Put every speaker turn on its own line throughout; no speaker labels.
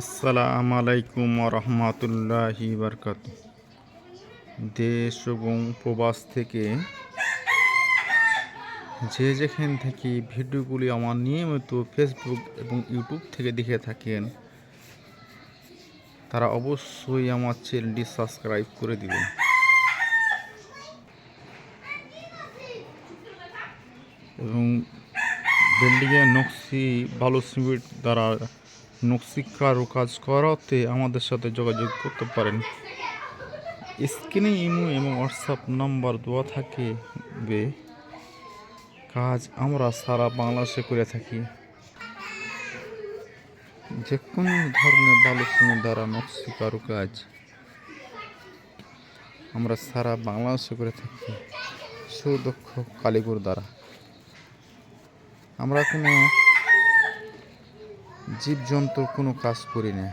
আসসালামু আলাইকুম রহমতুল্লাহি বারকাত। দেশ এবং প্রবাস থেকে যে যেখান থেকে ভিডিওগুলি আমার নিয়মিত ফেসবুক এবং ইউটিউব থেকে দেখে থাকেন তারা অবশ্যই আমার চ্যানেলটি সাবস্ক্রাইব করে দিবেন এবং বিল্ডিংয়ের নকশি বালু সিমেন্ট দ্বারা নকশি কাজ করাতে আমাদের সাথে যোগাযোগ করতে পারেন। স্ক্রিনে ইমো এবং হোয়াটসঅ্যাপ নাম্বার দেওয়া থাকবে। কাজ আমরা সারা বাংলাদেশে করে থাকি। যে কোনো ধরনের বালু সিমেন্ট দ্বারা নকশি কাজ আমরা সারা বাংলাদেশে করে থাকি সুদক্ষ কারিগর দ্বারা। আমরা কোনো জীবজন্তু কোনো কাজ করি না।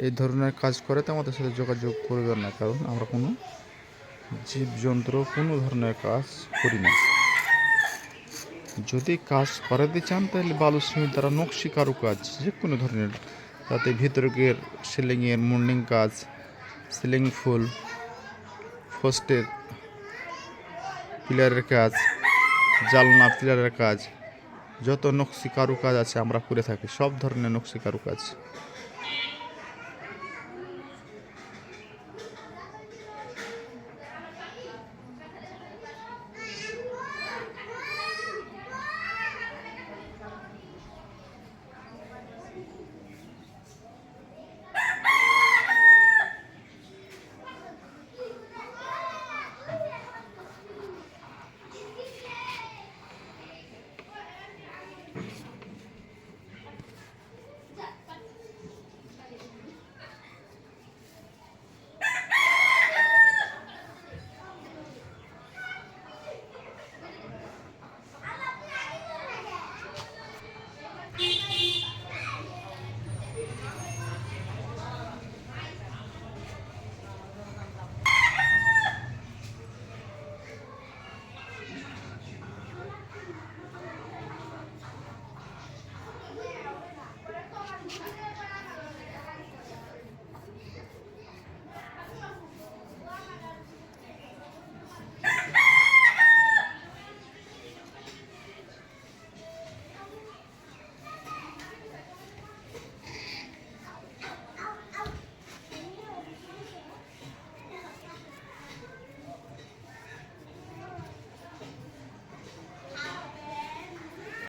এই ধরনের কাজ করাতে আমাদের সাথে যোগাযোগ করবেন না, কারণ আমরা কোনো জীবজন্তু কোনো ধরনের কাজ করি না। যদি কাজ করাতে চান তাহলে বালু সিমেন্ট দ্বারা নকশি কাজ যে কোনো ধরনের, তাতে ভিতরের সিলিংয়ের মুন্ডিং কাজ, সিলিং ফুল, পোস্টের পিলারের কাজ, জালনা পিলারের কাজ, যত নকশি কাজ আছে আমরা করে থাকি। সব ধরনের নকশি কাজ